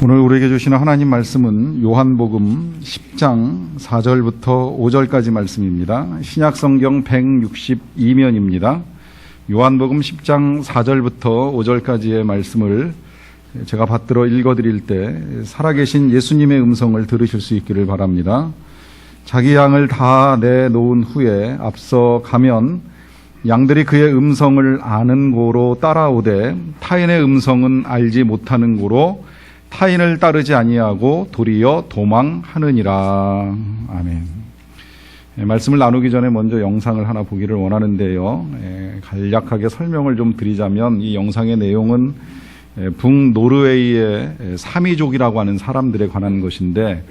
오늘 우리에게 주시는 하나님 말씀은 요한복음 10장 4절부터 5절까지 말씀입니다. 신약성경 162면입니다. 요한복음 10장 4절부터 5절까지의 말씀을 제가 받들어 읽어드릴 때 살아계신 예수님의 음성을 들으실 수 있기를 바랍니다. 자기 양을 다 내놓은 후에 앞서 가면 양들이 그의 음성을 아는 고로 따라오되 타인의 음성은 알지 못하는 고로 타인을 따르지 아니하고 도리어 도망하느니라. 아멘. 말씀을 나누기 전에 먼저 영상을 하나 보기를 원하는데요. 간략하게 설명을 좀 드리자면 이 영상의 내용은 북노르웨이의 사미족이라고 하는 사람들에 관한 것인데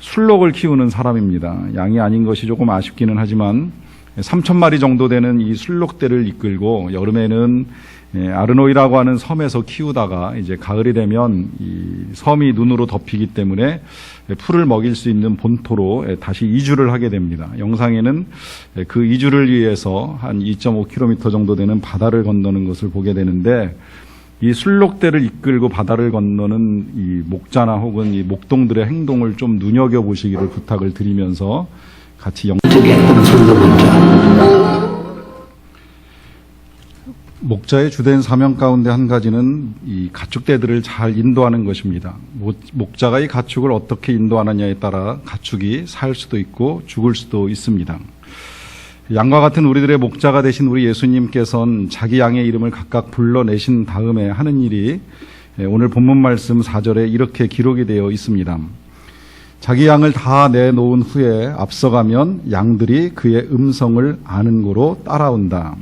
술록을 키우는 사람입니다. 양이 아닌 것이 조금 아쉽기는 하지만 3,000마리 정도 되는 이 술록대를 이끌고 여름에는 아르노이라고 하는 섬에서 키우다가 이제 가을이 되면 이 섬이 눈으로 덮이기 때문에 풀을 먹일 수 있는 본토로 다시 이주를 하게 됩니다. 영상에는 그 이주를 위해서 한 2.5km 정도 되는 바다를 건너는 것을 보게 되는데 이 술록대를 이끌고 바다를 건너는 이 목자나 혹은 이 목동들의 행동을 좀 눈여겨보시기를 부탁을 드리면서 같이 목자의 주된 사명 가운데 한 가지는 이 가축대들을 잘 인도하는 것입니다. 목자가 이 가축을 어떻게 인도하느냐에 따라 가축이 살 수도 있고 죽을 수도 있습니다. 양과 같은 우리들의 목자가 되신 우리 예수님께서는 자기 양의 이름을 각각 불러내신 다음에 하는 일이 오늘 본문 말씀 4절에 이렇게 기록이 되어 있습니다. 자기 양을 다 내놓은 후에 앞서가면 양들이 그의 음성을 아는 고로 따라온다.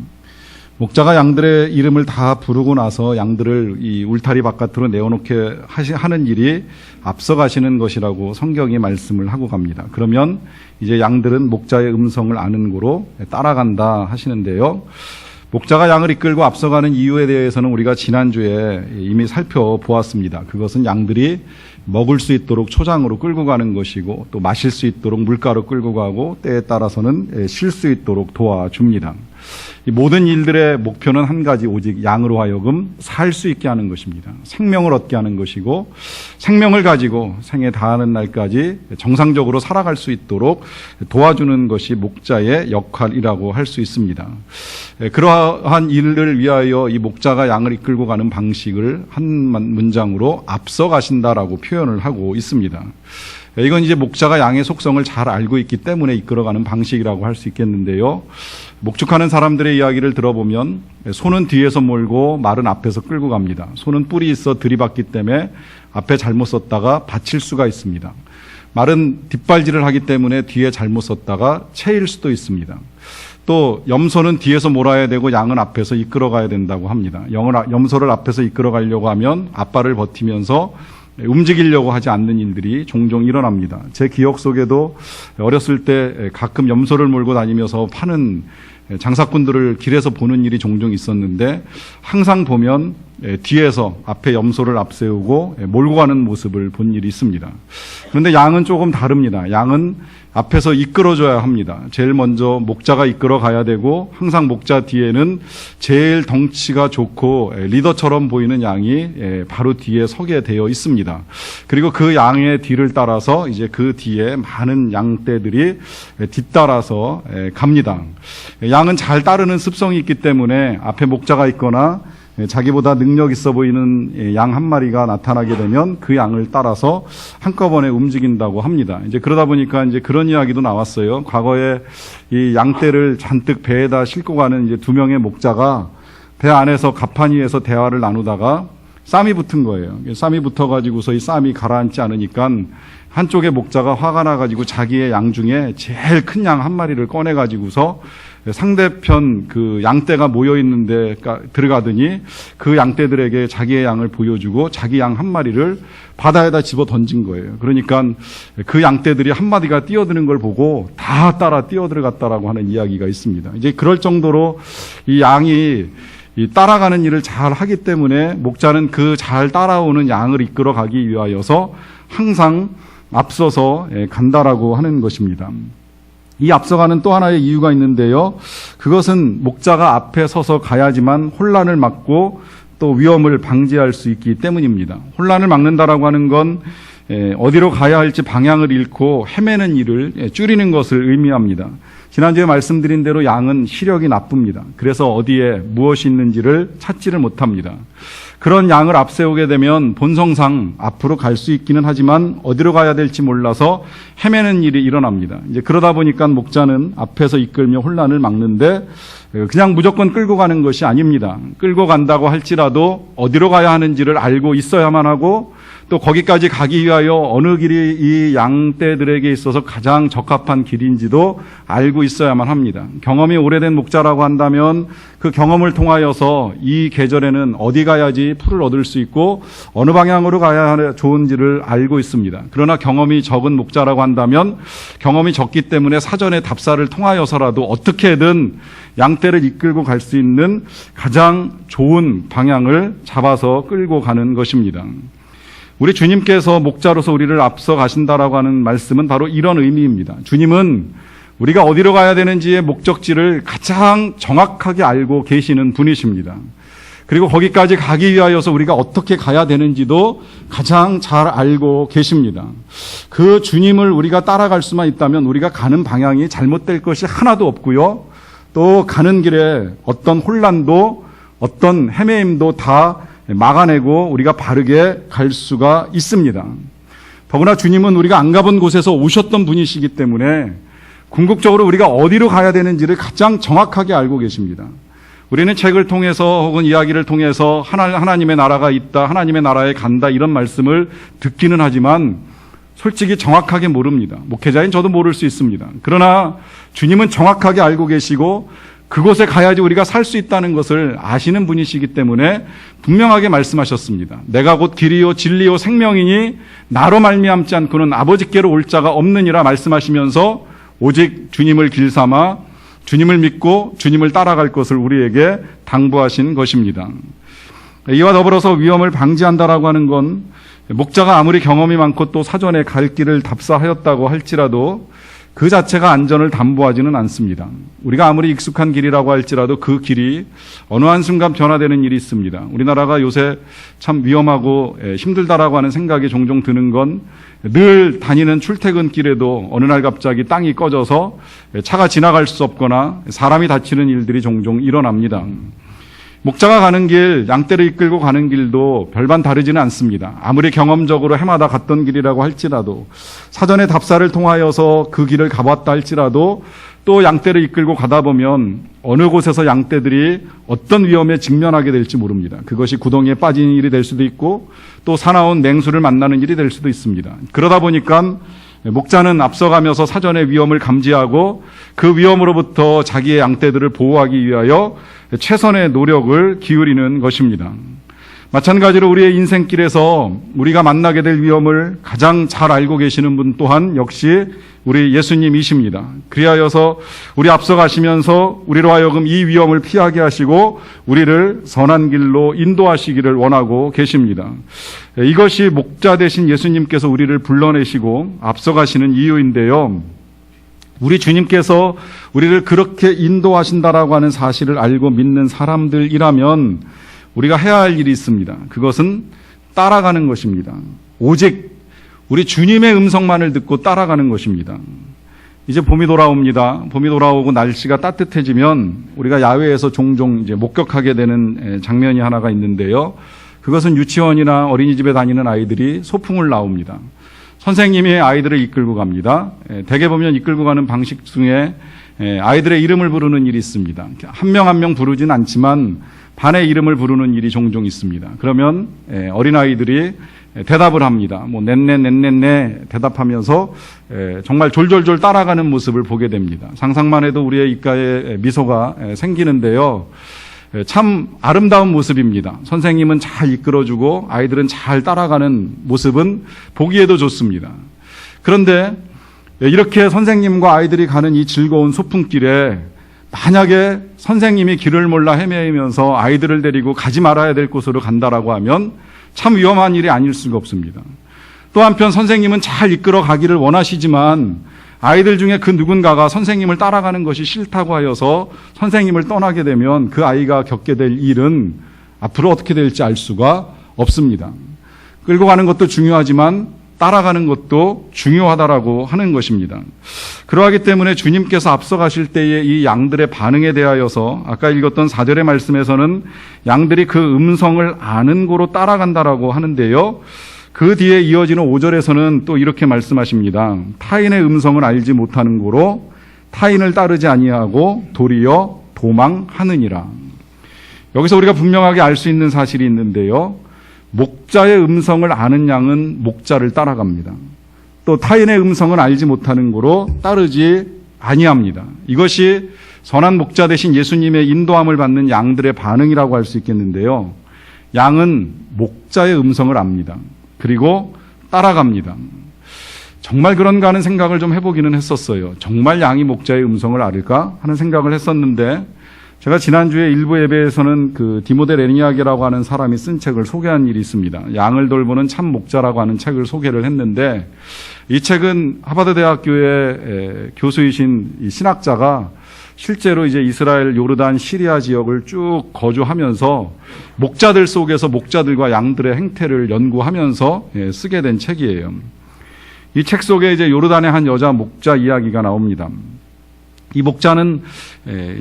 목자가 양들의 이름을 다 부르고 나서 양들을 이 울타리 바깥으로 내어놓게 하는 일이 앞서가시는 것이라고 성경이 말씀을 하고 갑니다. 그러면 이제 양들은 목자의 음성을 아는 고로 따라간다 하시는데요. 목자가 양을 이끌고 앞서가는 이유에 대해서는 우리가 지난주에 이미 살펴보았습니다. 그것은 양들이 먹을 수 있도록 초장으로 끌고 가는 것이고 또 마실 수 있도록 물가로 끌고 가고 때에 따라서는 쉴 수 있도록 도와줍니다. 이 모든 일들의 목표는 한 가지, 오직 양으로 하여금 살 수 있게 하는 것입니다. 생명을 얻게 하는 것이고 생명을 가지고 생에 다하는 날까지 정상적으로 살아갈 수 있도록 도와주는 것이 목자의 역할이라고 할 수 있습니다. 그러한 일을 위하여 이 목자가 양을 이끌고 가는 방식을 한 문장으로 앞서 가신다라고 표현을 하고 있습니다. 이건 이제 목자가 양의 속성을 잘 알고 있기 때문에 이끌어가는 방식이라고 할 수 있겠는데요. 목축하는 사람들의 이야기를 들어보면 소는 뒤에서 몰고 말은 앞에서 끌고 갑니다. 소는 뿔이 있어 들이받기 때문에 앞에 잘못 섰다가 받칠 수가 있습니다. 말은 뒷발질을 하기 때문에 뒤에 잘못 섰다가 채일 수도 있습니다. 또 염소는 뒤에서 몰아야 되고 양은 앞에서 이끌어가야 된다고 합니다. 염소를 앞에서 이끌어가려고 하면 앞발을 버티면서 움직이려고 하지 않는 일들이 종종 일어납니다. 제 기억 속에도 어렸을 때 가끔 염소를 몰고 다니면서 파는 장사꾼들을 길에서 보는 일이 종종 있었는데 항상 보면 뒤에서 앞에 염소를 앞세우고 몰고 가는 모습을 본 일이 있습니다. 그런데 양은 조금 다릅니다. 양은 앞에서 이끌어줘야 합니다. 제일 먼저 목자가 이끌어 가야 되고 항상 목자 뒤에는 제일 덩치가 좋고 리더처럼 보이는 양이 바로 뒤에 서게 되어 있습니다. 그리고 그 양의 뒤를 따라서 이제 그 뒤에 많은 양떼들이 뒤따라서 갑니다. 양은 잘 따르는 습성이 있기 때문에 앞에 목자가 있거나 자기보다 능력 있어 보이는 양 한 마리가 나타나게 되면 그 양을 따라서 한꺼번에 움직인다고 합니다. 이제 그러다 보니까 이제 그런 이야기도 나왔어요. 과거에 이 양떼를 잔뜩 배에다 싣고 가는 이제 2명의 목자가 배 안에서 가판 위에서 대화를 나누다가 쌈이 붙은 거예요. 쌈이 붙어가지고서 이 쌈이 가라앉지 않으니까 한쪽의 목자가 화가 나가지고 자기의 양 중에 제일 큰 양 한 마리를 꺼내가지고서 상대편 그 양떼가 모여 있는데 들어가더니 그 양떼들에게 자기의 양을 보여주고 자기 양 한 마리를 바다에다 집어 던진 거예요. 그러니까 그 양떼들이 한 마리가 뛰어드는 걸 보고 다 따라 뛰어들어갔다라고 하는 이야기가 있습니다. 이제 그럴 정도로 이 양이 이 따라가는 일을 잘 하기 때문에 목자는 그 잘 따라오는 양을 이끌어 가기 위하여서 항상 앞서서 간다라고 하는 것입니다. 이 앞서가는 또 하나의 이유가 있는데요. 그것은 목자가 앞에 서서 가야지만 혼란을 막고 또 위험을 방지할 수 있기 때문입니다. 혼란을 막는다라고 하는 건 어디로 가야 할지 방향을 잃고 헤매는 일을 줄이는 것을 의미합니다. 지난주에 말씀드린 대로 양은 시력이 나쁩니다. 그래서 어디에 무엇이 있는지를 찾지를 못합니다. 그런 양을 앞세우게 되면 본성상 앞으로 갈 수 있기는 하지만 어디로 가야 될지 몰라서 헤매는 일이 일어납니다. 이제 그러다 보니까 목자는 앞에서 이끌며 혼란을 막는데 그냥 무조건 끌고 가는 것이 아닙니다. 끌고 간다고 할지라도 어디로 가야 하는지를 알고 있어야만 하고 또 거기까지 가기 위하여 어느 길이 이 양떼들에게 있어서 가장 적합한 길인지도 알고 있어야만 합니다. 경험이 오래된 목자라고 한다면 그 경험을 통하여서 이 계절에는 어디 가야지 풀을 얻을 수 있고 어느 방향으로 가야 좋은지를 알고 있습니다. 그러나 경험이 적은 목자라고 한다면 경험이 적기 때문에 사전에 답사를 통하여서라도 어떻게든 양떼를 이끌고 갈 수 있는 가장 좋은 방향을 잡아서 끌고 가는 것입니다. 우리 주님께서 목자로서 우리를 앞서 가신다라고 하는 말씀은 바로 이런 의미입니다. 주님은 우리가 어디로 가야 되는지의 목적지를 가장 정확하게 알고 계시는 분이십니다. 그리고 거기까지 가기 위하여서 우리가 어떻게 가야 되는지도 가장 잘 알고 계십니다. 그 주님을 우리가 따라갈 수만 있다면 우리가 가는 방향이 잘못될 것이 하나도 없고요. 또 가는 길에 어떤 혼란도 어떤 헤매임도 다 막아내고 우리가 바르게 갈 수가 있습니다. 더구나 주님은 우리가 안 가본 곳에서 오셨던 분이시기 때문에 궁극적으로 우리가 어디로 가야 되는지를 가장 정확하게 알고 계십니다. 우리는 책을 통해서 혹은 이야기를 통해서 하나님의 나라가 있다, 하나님의 나라에 간다 이런 말씀을 듣기는 하지만 솔직히 정확하게 모릅니다. 목회자인 저도 모를 수 있습니다. 그러나 주님은 정확하게 알고 계시고 그곳에 가야지 우리가 살 수 있다는 것을 아시는 분이시기 때문에 분명하게 말씀하셨습니다. 내가 곧 길이요 진리요 생명이니 나로 말미암지 않고는 아버지께로 올 자가 없느니라 말씀하시면서 오직 주님을 길삼아 주님을 믿고 주님을 따라갈 것을 우리에게 당부하신 것입니다. 이와 더불어서 위험을 방지한다라고 하는 건 목자가 아무리 경험이 많고 또 사전에 갈 길을 답사하였다고 할지라도 그 자체가 안전을 담보하지는 않습니다. 우리가 아무리 익숙한 길이라고 할지라도 그 길이 어느 한순간 변화되는 일이 있습니다. 우리나라가 요새 참 위험하고 힘들다라고 하는 생각이 종종 드는 건 늘 다니는 출퇴근길에도 어느 날 갑자기 땅이 꺼져서 차가 지나갈 수 없거나 사람이 다치는 일들이 종종 일어납니다. 목자가 가는 길, 양떼를 이끌고 가는 길도 별반 다르지는 않습니다. 아무리 경험적으로 해마다 갔던 길이라고 할지라도 사전에 답사를 통하여서 그 길을 가봤다 할지라도 또 양떼를 이끌고 가다 보면 어느 곳에서 양떼들이 어떤 위험에 직면하게 될지 모릅니다. 그것이 구덩이에 빠지는 일이 될 수도 있고 또 사나운 맹수를 만나는 일이 될 수도 있습니다. 그러다 보니까 목자는 앞서가면서 사전에 위험을 감지하고 그 위험으로부터 자기의 양떼들을 보호하기 위하여 최선의 노력을 기울이는 것입니다. 마찬가지로 우리의 인생길에서 우리가 만나게 될 위험을 가장 잘 알고 계시는 분 또한 역시 우리 예수님이십니다. 그리하여서 우리 앞서가시면서 우리로 하여금 이 위험을 피하게 하시고 우리를 선한 길로 인도하시기를 원하고 계십니다. 이것이 목자 되신 예수님께서 우리를 불러내시고 앞서가시는 이유인데요. 우리 주님께서 우리를 그렇게 인도하신다라고 하는 사실을 알고 믿는 사람들이라면 우리가 해야 할 일이 있습니다. 그것은 따라가는 것입니다. 오직 우리 주님의 음성만을 듣고 따라가는 것입니다. 이제 봄이 돌아옵니다. 봄이 돌아오고 날씨가 따뜻해지면 우리가 야외에서 종종 이제 목격하게 되는 장면이 하나가 있는데요. 그것은 유치원이나 어린이집에 다니는 아이들이 소풍을 나옵니다. 선생님이 아이들을 이끌고 갑니다. 대개 보면 이끌고 가는 방식 중에 아이들의 이름을 부르는 일이 있습니다. 한 명 한 명 부르진 않지만 반의 이름을 부르는 일이 종종 있습니다. 그러면 어린아이들이 대답을 합니다. 뭐 넷네 대답하면서 정말 졸졸졸 따라가는 모습을 보게 됩니다. 상상만 해도 우리의 입가에 미소가 생기는데요. 참 아름다운 모습입니다. 선생님은 잘 이끌어주고 아이들은 잘 따라가는 모습은 보기에도 좋습니다. 그런데 이렇게 선생님과 아이들이 가는 이 즐거운 소풍길에 만약에 선생님이 길을 몰라 헤매면서 아이들을 데리고 가지 말아야 될 곳으로 간다라고 하면 참 위험한 일이 아닐 수가 없습니다. 또 한편 선생님은 잘 이끌어 가기를 원하시지만 아이들 중에 그 누군가가 선생님을 따라가는 것이 싫다고 하여서 선생님을 떠나게 되면 그 아이가 겪게 될 일은 앞으로 어떻게 될지 알 수가 없습니다. 끌고 가는 것도 중요하지만 따라가는 것도 중요하다라고 하는 것입니다. 그러하기 때문에 주님께서 앞서가실 때의 이 양들의 반응에 대하여서 아까 읽었던 4절의 말씀에서는 양들이 그 음성을 아는 고로 따라간다라고 하는데요. 그 뒤에 이어지는 5절에서는 또 이렇게 말씀하십니다. 타인의 음성을 알지 못하는 고로 타인을 따르지 아니하고 도리어 도망하느니라. 여기서 우리가 분명하게 알 수 있는 사실이 있는데요. 목자의 음성을 아는 양은 목자를 따라갑니다. 또 타인의 음성을 알지 못하는 고로 따르지 아니합니다. 이것이 선한 목자 대신 예수님의 인도함을 받는 양들의 반응이라고 할 수 있겠는데요. 양은 목자의 음성을 압니다. 그리고 따라갑니다. 정말 그런가 하는 생각을 좀 해보기는 했었어요. 정말 양이 목자의 음성을 알을까 하는 생각을 했었는데 제가 지난주에 일부 예배에서는 그 디모데 레니아게라고 하는 사람이 쓴 책을 소개한 일이 있습니다. 양을 돌보는 참 목자라고 하는 책을 소개를 했는데 이 책은 하버드 대학교의 교수이신 이 신학자가 실제로 이제 이스라엘, 요르단, 시리아 지역을 쭉 거주하면서 목자들 속에서 목자들과 양들의 행태를 연구하면서 쓰게 된 책이에요. 이 책 속에 이제 요르단의 한 여자 목자 이야기가 나옵니다. 이 목자는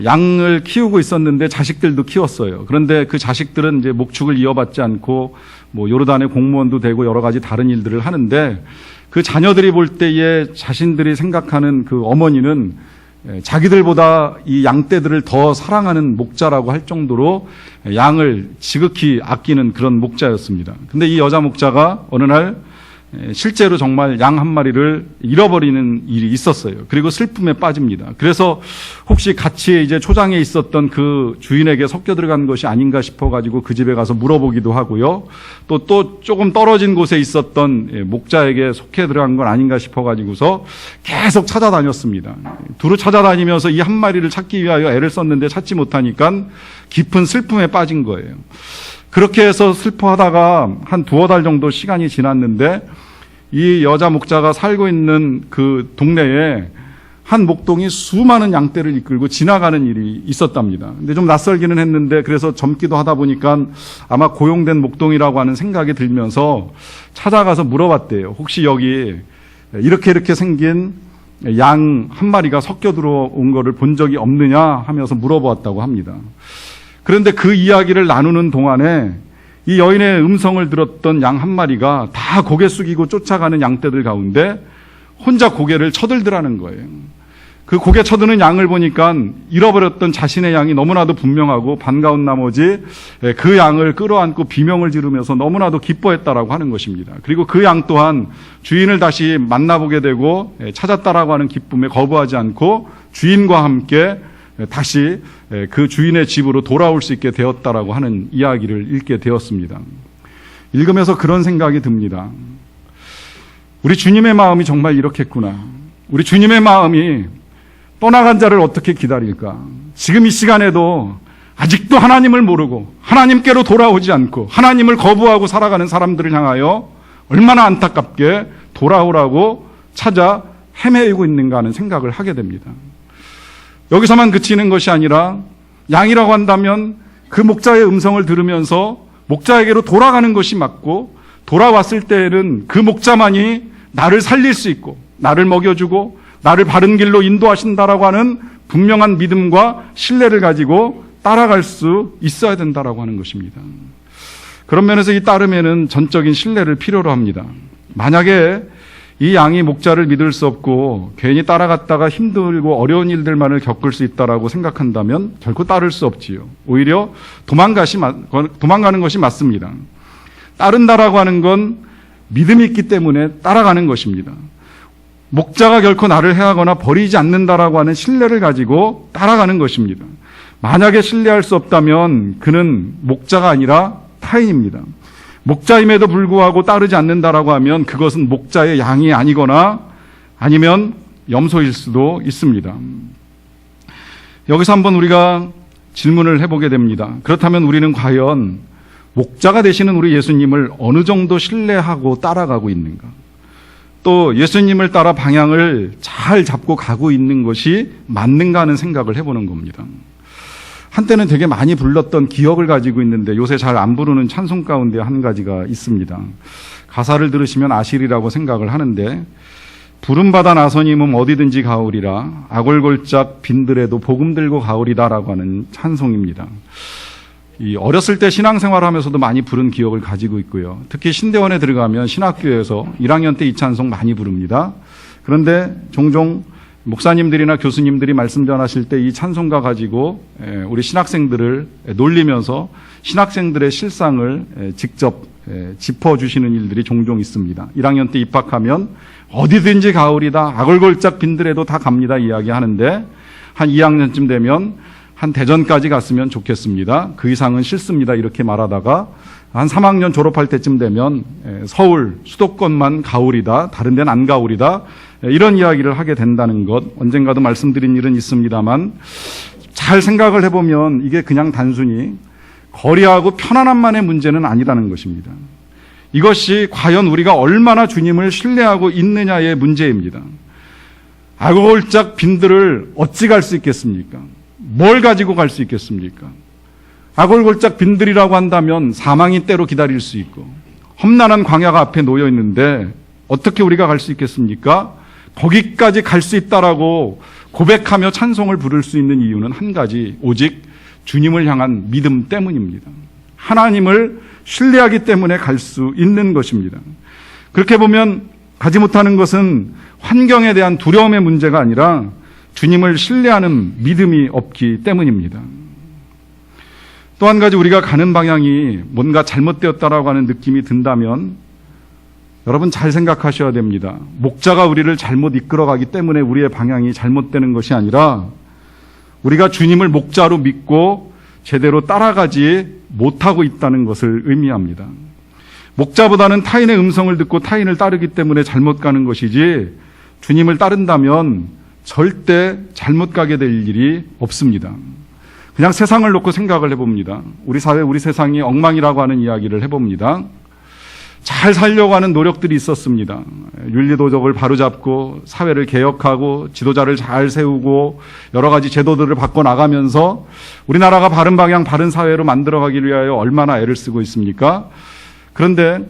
양을 키우고 있었는데 자식들도 키웠어요. 그런데 그 자식들은 이제 목축을 이어받지 않고 뭐 요르단의 공무원도 되고 여러 가지 다른 일들을 하는데 그 자녀들이 볼 때에 자신들이 생각하는 그 어머니는 자기들보다 이 양떼들을 더 사랑하는 목자라고 할 정도로 양을 지극히 아끼는 그런 목자였습니다. 근데 이 여자 목자가 어느 날 실제로 정말 양 한 마리를 잃어버리는 일이 있었어요. 그리고 슬픔에 빠집니다. 그래서 혹시 같이 이제 초장에 있었던 그 주인에게 섞여 들어간 것이 아닌가 싶어가지고 그 집에 가서 물어보기도 하고요. 또 조금 떨어진 곳에 있었던 목자에게 속해 들어간 건 아닌가 싶어가지고서 계속 찾아다녔습니다. 두루 찾아다니면서 이 한 마리를 찾기 위하여 애를 썼는데 찾지 못하니까 깊은 슬픔에 빠진 거예요. 그렇게 해서 슬퍼하다가 한 2-3달 정도 시간이 지났는데 이 여자 목자가 살고 있는 그 동네에 한 목동이 수많은 양떼를 이끌고 지나가는 일이 있었답니다. 근데 좀 낯설기는 했는데 그래서 젊기도 하다 보니까 아마 고용된 목동이라고 하는 생각이 들면서 찾아가서 물어봤대요. 혹시 여기 이렇게 생긴 양 한 마리가 섞여 들어온 거를 본 적이 없느냐 하면서 물어보았다고 합니다. 그런데 그 이야기를 나누는 동안에 이 여인의 음성을 들었던 양 한 마리가 다 고개 숙이고 쫓아가는 양떼들 가운데 혼자 고개를 쳐들더라는 거예요. 그 고개 쳐드는 양을 보니까 잃어버렸던 자신의 양이 너무나도 분명하고 반가운 나머지 그 양을 끌어안고 비명을 지르면서 너무나도 기뻐했다라고 하는 것입니다. 그리고 그 양 또한 주인을 다시 만나보게 되고 찾았다라고 하는 기쁨에 거부하지 않고 주인과 함께 다시 그 주인의 집으로 돌아올 수 있게 되었다라고 하는 이야기를 읽게 되었습니다. 읽으면서 그런 생각이 듭니다. 우리 주님의 마음이 정말 이렇겠구나. 우리 주님의 마음이 떠나간 자를 어떻게 기다릴까? 지금 이 시간에도 아직도 하나님을 모르고 하나님께로 돌아오지 않고 하나님을 거부하고 살아가는 사람들을 향하여 얼마나 안타깝게 돌아오라고 찾아 헤매이고 있는가 하는 생각을 하게 됩니다. 여기서만 그치는 것이 아니라 양이라고 한다면 그 목자의 음성을 들으면서 목자에게로 돌아가는 것이 맞고 돌아왔을 때에는 그 목자만이 나를 살릴 수 있고 나를 먹여주고 나를 바른 길로 인도하신다라고 하는 분명한 믿음과 신뢰를 가지고 따라갈 수 있어야 된다라고 하는 것입니다. 그런 면에서 이 따름에는 전적인 신뢰를 필요로 합니다. 만약에 이 양이 목자를 믿을 수 없고 괜히 따라갔다가 힘들고 어려운 일들만을 겪을 수 있다라고 생각한다면 결코 따를 수 없지요. 오히려 도망가는 것이 맞습니다. 따른다라고 하는 건 믿음이 있기 때문에 따라가는 것입니다. 목자가 결코 나를 해하거나 버리지 않는다라고 하는 신뢰를 가지고 따라가는 것입니다. 만약에 신뢰할 수 없다면 그는 목자가 아니라 타인입니다. 목자임에도 불구하고 따르지 않는다라고 하면 그것은 목자의 양이 아니거나 아니면 염소일 수도 있습니다. 여기서 한번 우리가 질문을 해보게 됩니다. 그렇다면 우리는 과연 목자가 되시는 우리 예수님을 어느 정도 신뢰하고 따라가고 있는가? 또 예수님을 따라 방향을 잘 잡고 가고 있는 것이 맞는가 하는 생각을 해보는 겁니다. 한때는 되게 많이 불렀던 기억을 가지고 있는데 요새 잘 안 부르는 찬송 가운데 한 가지가 있습니다. 가사를 들으시면 아시리라고 생각을 하는데, 부름받아 나서니 몸 어디든지 가오리라, 아골골짝 빈들에도 복음 들고 가오리다라고 하는 찬송입니다. 어렸을 때 신앙생활하면서도 많이 부른 기억을 가지고 있고요. 특히 신대원에 들어가면 신학교에서 1학년 때 이 찬송 많이 부릅니다. 그런데 종종 목사님들이나 교수님들이 말씀 전하실 때 이 찬송가 가지고 우리 신학생들을 놀리면서 신학생들의 실상을 직접 짚어주시는 일들이 종종 있습니다. 1학년 때 입학하면 어디든지 가오리다, 아골골짝 빈들에도 다 갑니다 이야기하는데, 한 2학년쯤 되면 한 대전까지 갔으면 좋겠습니다, 그 이상은 싫습니다 이렇게 말하다가 한 3학년 졸업할 때쯤 되면 서울 수도권만 가오리다, 다른 데는 안 가오리다, 이런 이야기를 하게 된다는 것, 언젠가도 말씀드린 일은 있습니다만, 잘 생각을 해보면 이게 그냥 단순히 거리하고 편안함만의 문제는 아니라는 것입니다. 이것이 과연 우리가 얼마나 주님을 신뢰하고 있느냐의 문제입니다. 아골골짝 빈들을 어찌 갈 수 있겠습니까? 뭘 가지고 갈 수 있겠습니까? 아골골짝 빈들이라고 한다면 사망이 때로 기다릴 수 있고 험난한 광야가 앞에 놓여 있는데 어떻게 우리가 갈 수 있겠습니까? 거기까지 갈 수 있다라고 고백하며 찬송을 부를 수 있는 이유는 한 가지, 오직 주님을 향한 믿음 때문입니다. 하나님을 신뢰하기 때문에 갈 수 있는 것입니다. 그렇게 보면 가지 못하는 것은 환경에 대한 두려움의 문제가 아니라 주님을 신뢰하는 믿음이 없기 때문입니다. 또 한 가지, 우리가 가는 방향이 뭔가 잘못되었다라고 하는 느낌이 든다면 여러분 잘 생각하셔야 됩니다. 목자가 우리를 잘못 이끌어가기 때문에 우리의 방향이 잘못되는 것이 아니라 우리가 주님을 목자로 믿고 제대로 따라가지 못하고 있다는 것을 의미합니다. 목자보다는 타인의 음성을 듣고 타인을 따르기 때문에 잘못 가는 것이지, 주님을 따른다면 절대 잘못 가게 될 일이 없습니다. 그냥 세상을 놓고 생각을 해봅니다. 우리 사회, 우리 세상이 엉망이라고 하는 이야기를 해봅니다. 잘 살려고 하는 노력들이 있었습니다. 윤리도덕을 바로잡고 사회를 개혁하고 지도자를 잘 세우고 여러 가지 제도들을 바꿔나가면서 우리나라가 바른 방향, 바른 사회로 만들어가기 위하여 얼마나 애를 쓰고 있습니까? 그런데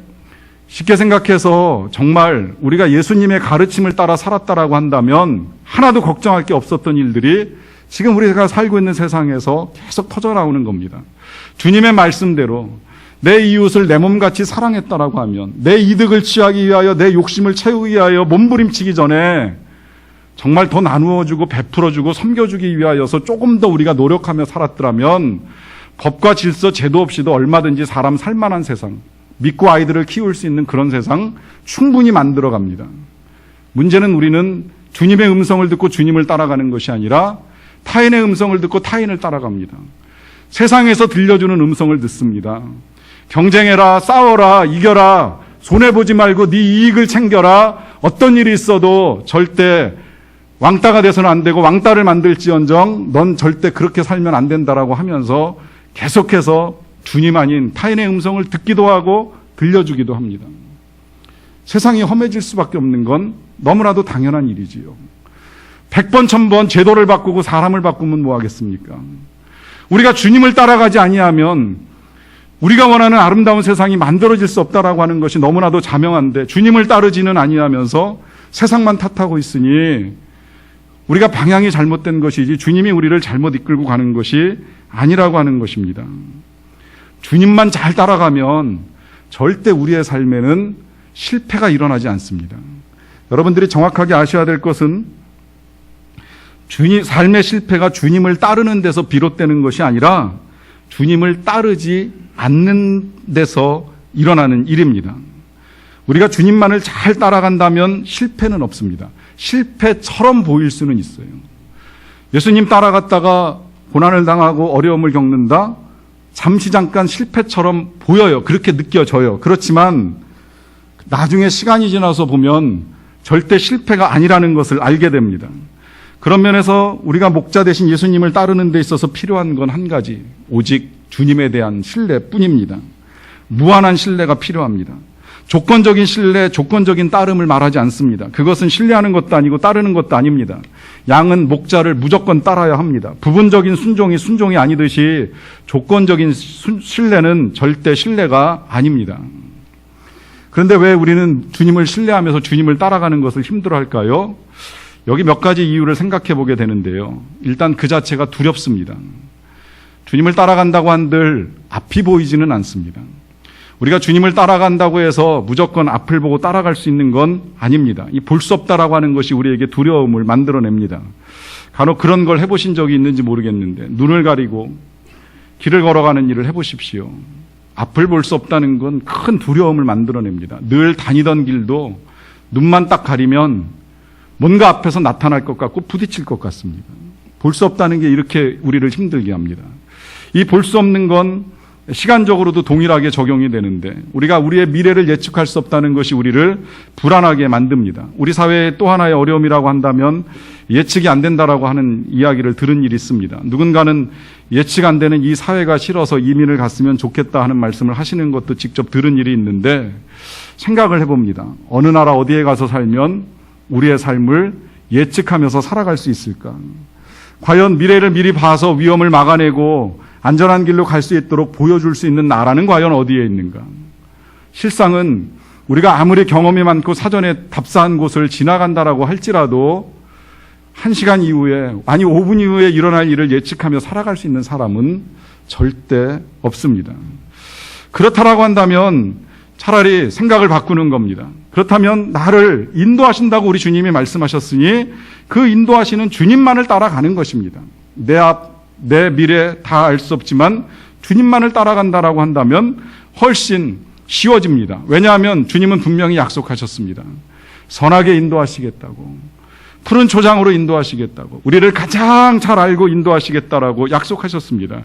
쉽게 생각해서 정말 우리가 예수님의 가르침을 따라 살았다라고 한다면 하나도 걱정할 게 없었던 일들이 지금 우리가 살고 있는 세상에서 계속 터져나오는 겁니다. 주님의 말씀대로 내 이웃을 내 몸같이 사랑했다라고 하면, 내 이득을 취하기 위하여, 내 욕심을 채우기 위하여 몸부림치기 전에 정말 더 나누어주고 베풀어주고 섬겨주기 위하여서 조금 더 우리가 노력하며 살았더라면 법과 질서, 제도 없이도 얼마든지 사람 살만한 세상, 믿고 아이들을 키울 수 있는 그런 세상 충분히 만들어갑니다. 문제는 우리는 주님의 음성을 듣고 주님을 따라가는 것이 아니라 타인의 음성을 듣고 타인을 따라갑니다. 세상에서 들려주는 음성을 듣습니다. 경쟁해라, 싸워라, 이겨라, 손해보지 말고 네 이익을 챙겨라, 어떤 일이 있어도 절대 왕따가 돼서는 안 되고 왕따를 만들지언정 넌 절대 그렇게 살면 안 된다라고 하면서 계속해서 주님 아닌 타인의 음성을 듣기도 하고 들려주기도 합니다. 세상이 험해질 수밖에 없는 건 너무나도 당연한 일이지요. 100번 1000번 제도를 바꾸고 사람을 바꾸면 뭐 하겠습니까? 우리가 주님을 따라가지 아니하면 우리가 원하는 아름다운 세상이 만들어질 수 없다라고 하는 것이 너무나도 자명한데, 주님을 따르지는 아니하면서 세상만 탓하고 있으니 우리가 방향이 잘못된 것이지 주님이 우리를 잘못 이끌고 가는 것이 아니라고 하는 것입니다. 주님만 잘 따라가면 절대 우리의 삶에는 실패가 일어나지 않습니다. 여러분들이 정확하게 아셔야 될 것은 삶의 실패가 주님을 따르는 데서 비롯되는 것이 아니라 주님을 따르지 않는 데서 일어나는 일입니다. 우리가 주님만을 잘 따라간다면 실패는 없습니다. 실패처럼 보일 수는 있어요. 예수님 따라갔다가 고난을 당하고 어려움을 겪는다? 잠시 잠깐 실패처럼 보여요. 그렇게 느껴져요. 그렇지만 나중에 시간이 지나서 보면 절대 실패가 아니라는 것을 알게 됩니다. 그런 면에서 우리가 목자 대신 예수님을 따르는 데 있어서 필요한 건 한 가지, 오직 주님에 대한 신뢰뿐입니다. 무한한 신뢰가 필요합니다. 조건적인 신뢰, 조건적인 따름을 말하지 않습니다. 그것은 신뢰하는 것도 아니고 따르는 것도 아닙니다. 양은 목자를 무조건 따라야 합니다. 부분적인 순종이 순종이 아니듯이 조건적인 신뢰는 절대 신뢰가 아닙니다. 그런데 왜 우리는 주님을 신뢰하면서 주님을 따라가는 것을 힘들어할까요? 여기 몇 가지 이유를 생각해 보게 되는데요. 일단 그 자체가 두렵습니다. 주님을 따라간다고 한들 앞이 보이지는 않습니다. 우리가 주님을 따라간다고 해서 무조건 앞을 보고 따라갈 수 있는 건 아닙니다. 이 볼 수 없다라고 하는 것이 우리에게 두려움을 만들어냅니다. 간혹 그런 걸 해보신 적이 있는지 모르겠는데 눈을 가리고 길을 걸어가는 일을 해보십시오. 앞을 볼 수 없다는 건 큰 두려움을 만들어냅니다. 늘 다니던 길도 눈만 딱 가리면 뭔가 앞에서 나타날 것 같고 부딪힐 것 같습니다. 볼 수 없다는 게 이렇게 우리를 힘들게 합니다. 이 볼 수 없는 건 시간적으로도 동일하게 적용이 되는데 우리가 우리의 미래를 예측할 수 없다는 것이 우리를 불안하게 만듭니다. 우리 사회의 또 하나의 어려움이라고 한다면 예측이 안 된다라고 하는 이야기를 들은 일이 있습니다. 누군가는 예측 안 되는 이 사회가 싫어서 이민을 갔으면 좋겠다 하는 말씀을 하시는 것도 직접 들은 일이 있는데 생각을 해봅니다. 어느 나라 어디에 가서 살면 우리의 삶을 예측하면서 살아갈 수 있을까? 과연 미래를 미리 봐서 위험을 막아내고 안전한 길로 갈 수 있도록 보여줄 수 있는 나라는 과연 어디에 있는가? 실상은 우리가 아무리 경험이 많고 사전에 답사한 곳을 지나간다라고 할지라도 1시간 이후에, 아니 5분 이후에 일어날 일을 예측하며 살아갈 수 있는 사람은 절대 없습니다. 그렇다라고 한다면 차라리 생각을 바꾸는 겁니다. 그렇다면 나를 인도하신다고 우리 주님이 말씀하셨으니 그 인도하시는 주님만을 따라가는 것입니다. 내 앞, 내 미래 다 알 수 없지만 주님만을 따라간다라고 한다면 훨씬 쉬워집니다. 왜냐하면 주님은 분명히 약속하셨습니다. 선하게 인도하시겠다고, 푸른 초장으로 인도하시겠다고, 우리를 가장 잘 알고 인도하시겠다라고 약속하셨습니다.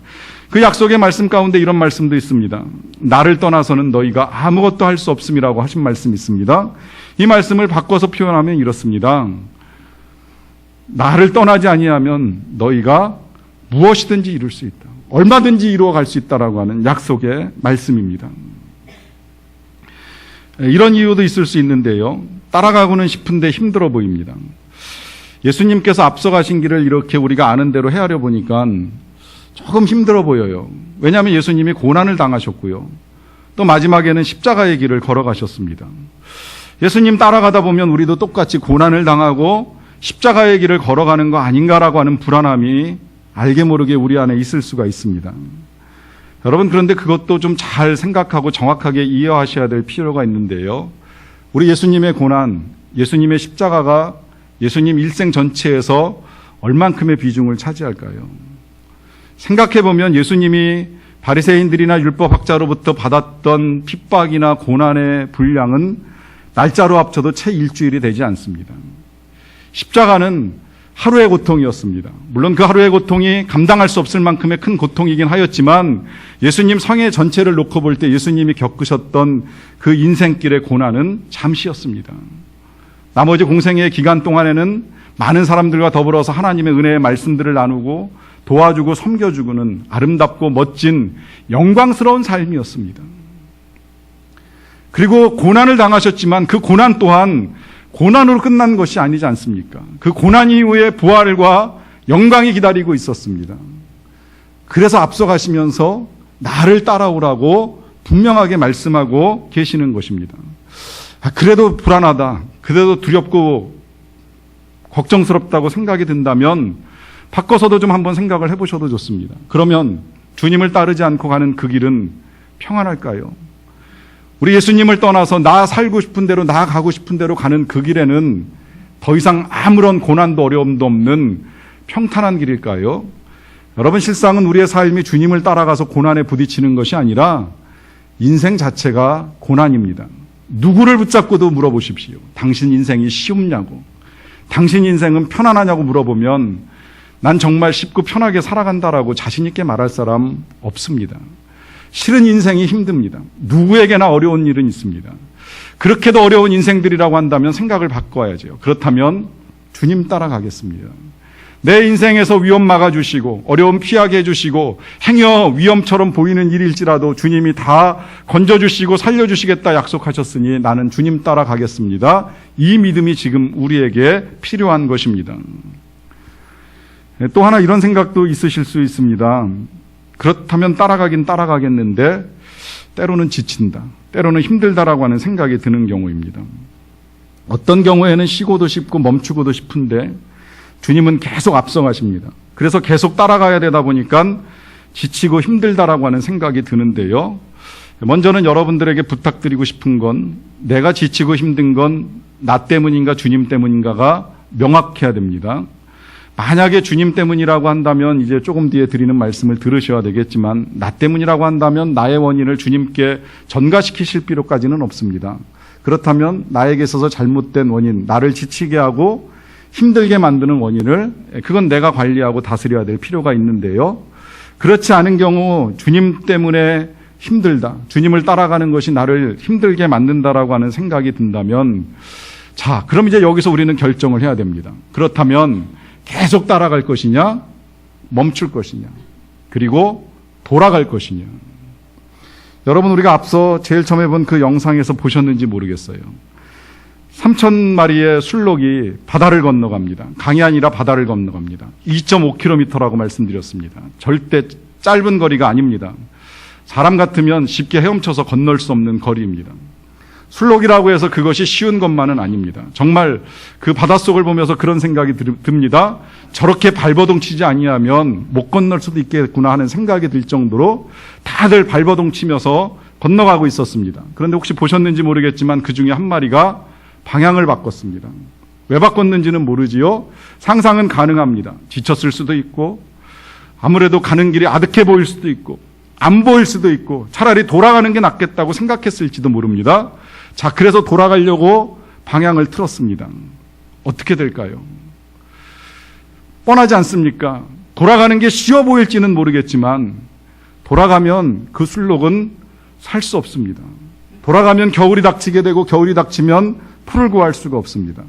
그 약속의 말씀 가운데 이런 말씀도 있습니다. 나를 떠나서는 너희가 아무것도 할 수 없음이라고 하신 말씀이 있습니다. 이 말씀을 바꿔서 표현하면 이렇습니다. 나를 떠나지 아니하면 너희가 무엇이든지 이룰 수 있다. 얼마든지 이루어갈 수 있다라고 하는 약속의 말씀입니다. 이런 이유도 있을 수 있는데요. 따라가고는 싶은데 힘들어 보입니다. 예수님께서 앞서가신 길을 이렇게 우리가 아는 대로 헤아려 보니까 조금 힘들어 보여요. 왜냐하면 예수님이 고난을 당하셨고요. 또 마지막에는 십자가의 길을 걸어가셨습니다. 예수님 따라가다 보면 우리도 똑같이 고난을 당하고 십자가의 길을 걸어가는 거 아닌가라고 하는 불안함이 알게 모르게 우리 안에 있을 수가 있습니다. 여러분, 그런데 그것도 좀 잘 생각하고 정확하게 이해하셔야 될 필요가 있는데요. 우리 예수님의 고난, 예수님의 십자가가 예수님 일생 전체에서 얼만큼의 비중을 차지할까요? 생각해보면 예수님이 바리새인들이나 율법학자로부터 받았던 핍박이나 고난의 분량은 날짜로 합쳐도 채 일주일이 되지 않습니다. 십자가는 하루의 고통이었습니다. 물론 그 하루의 고통이 감당할 수 없을 만큼의 큰 고통이긴 하였지만 예수님 성의 전체를 놓고 볼 때 예수님이 겪으셨던 그 인생길의 고난은 잠시였습니다. 나머지 공생의 기간 동안에는 많은 사람들과 더불어서 하나님의 은혜의 말씀들을 나누고 도와주고 섬겨주고는 아름답고 멋진 영광스러운 삶이었습니다. 그리고 고난을 당하셨지만 그 고난 또한 고난으로 끝난 것이 아니지 않습니까? 그 고난 이후에 부활과 영광이 기다리고 있었습니다. 그래서 앞서가시면서 나를 따라오라고 분명하게 말씀하고 계시는 것입니다. 그래도 불안하다, 그래도 두렵고 걱정스럽다고 생각이 든다면 바꿔서도 좀 한번 생각을 해보셔도 좋습니다. 그러면 주님을 따르지 않고 가는 그 길은 평안할까요? 우리 예수님을 떠나서 나 살고 싶은 대로, 나 가고 싶은 대로 가는 그 길에는 더 이상 아무런 고난도 어려움도 없는 평탄한 길일까요? 여러분, 실상은 우리의 삶이 주님을 따라가서 고난에 부딪히는 것이 아니라 인생 자체가 고난입니다. 누구를 붙잡고도 물어보십시오. 당신 인생이 쉬움냐고, 당신 인생은 편안하냐고 물어보면 난 정말 쉽고 편하게 살아간다라고 자신 있게 말할 사람 없습니다. 실은 인생이 힘듭니다. 누구에게나 어려운 일은 있습니다. 그렇게도 어려운 인생들이라고 한다면 생각을 바꿔야죠. 그렇다면 주님 따라가겠습니다. 내 인생에서 위험 막아주시고 어려움 피하게 해주시고 행여 위험처럼 보이는 일일지라도 주님이 다 건져주시고 살려주시겠다 약속하셨으니 나는 주님 따라가겠습니다. 이 믿음이 지금 우리에게 필요한 것입니다. 또 하나 이런 생각도 있으실 수 있습니다. 그렇다면 따라가긴 따라가겠는데 때로는 지친다, 때로는 힘들다라고 하는 생각이 드는 경우입니다. 어떤 경우에는 쉬고도 싶고 멈추고도 싶은데 주님은 계속 앞서가십니다. 그래서 계속 따라가야 되다 보니까 지치고 힘들다라고 하는 생각이 드는데요. 먼저는 여러분들에게 부탁드리고 싶은 건 내가 지치고 힘든 건 나 때문인가 주님 때문인가가 명확해야 됩니다. 만약에 주님 때문이라고 한다면 이제 조금 뒤에 드리는 말씀을 들으셔야 되겠지만 나 때문이라고 한다면 나의 원인을 주님께 전가시키실 필요까지는 없습니다. 그렇다면 나에게 있어서 잘못된 원인, 나를 지치게 하고 힘들게 만드는 원인을 그건 내가 관리하고 다스려야 될 필요가 있는데요. 그렇지 않은 경우 주님 때문에 힘들다, 주님을 따라가는 것이 나를 힘들게 만든다라고 하는 생각이 든다면 자, 그럼 이제 여기서 우리는 결정을 해야 됩니다. 그렇다면 계속 따라갈 것이냐, 멈출 것이냐, 그리고 돌아갈 것이냐. 여러분, 우리가 앞서 제일 처음에 본 그 영상에서 보셨는지 모르겠어요. 3,000마리의 술록이 바다를 건너갑니다. 강이 아니라 바다를 건너갑니다. 2.5km라고 말씀드렸습니다. 절대 짧은 거리가 아닙니다. 사람 같으면 쉽게 헤엄쳐서 건널 수 없는 거리입니다. 술록이라고 해서 그것이 쉬운 것만은 아닙니다. 정말 그 바닷속을 보면서 그런 생각이 듭니다. 저렇게 발버둥 치지 아니하면 못 건널 수도 있겠구나 하는 생각이 들 정도로 다들 발버둥 치면서 건너가고 있었습니다. 그런데 혹시 보셨는지 모르겠지만 그 중에 한 마리가 방향을 바꿨습니다. 왜 바꿨는지는 모르지요. 상상은 가능합니다. 지쳤을 수도 있고 아무래도 가는 길이 아득해 보일 수도 있고 안 보일 수도 있고 차라리 돌아가는 게 낫겠다고 생각했을지도 모릅니다. 자, 그래서 돌아가려고 방향을 틀었습니다. 어떻게 될까요? 뻔하지 않습니까? 돌아가는 게 쉬워 보일지는 모르겠지만 돌아가면 그 술록은 살 수 없습니다. 돌아가면 겨울이 닥치게 되고 겨울이 닥치면 풀을 구할 수가 없습니다.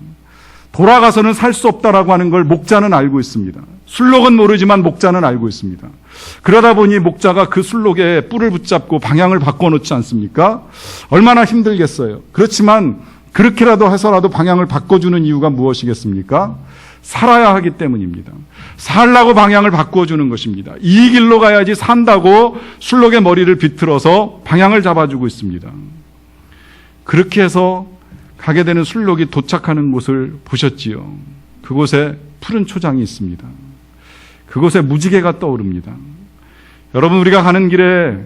돌아가서는 살 수 없다라고 하는 걸 목자는 알고 있습니다. 술록은 모르지만 목자는 알고 있습니다. 그러다 보니 목자가 그 술록에 뿔을 붙잡고 방향을 바꿔놓지 않습니까? 얼마나 힘들겠어요. 그렇지만 그렇게라도 해서라도 방향을 바꿔주는 이유가 무엇이겠습니까? 살아야 하기 때문입니다. 살라고 방향을 바꿔주는 것입니다. 이 길로 가야지 산다고 술록의 머리를 비틀어서 방향을 잡아주고 있습니다. 그렇게 해서 가게 되는 술록이 도착하는 곳을 보셨지요. 그곳에 푸른 초장이 있습니다. 그곳에 무지개가 떠오릅니다. 여러분, 우리가 가는 길에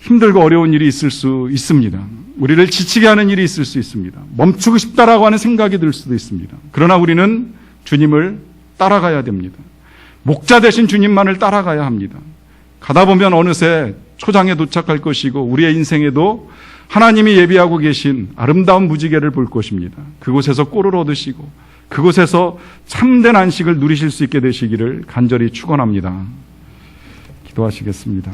힘들고 어려운 일이 있을 수 있습니다. 우리를 지치게 하는 일이 있을 수 있습니다. 멈추고 싶다라고 하는 생각이 들 수도 있습니다. 그러나 우리는 주님을 따라가야 됩니다. 목자 대신 주님만을 따라가야 합니다. 가다 보면 어느새 초장에 도착할 것이고 우리의 인생에도 하나님이 예비하고 계신 아름다운 무지개를 볼 것입니다. 그곳에서 꼴을 얻으시고 그곳에서 참된 안식을 누리실 수 있게 되시기를 간절히 축원합니다. 기도하시겠습니다.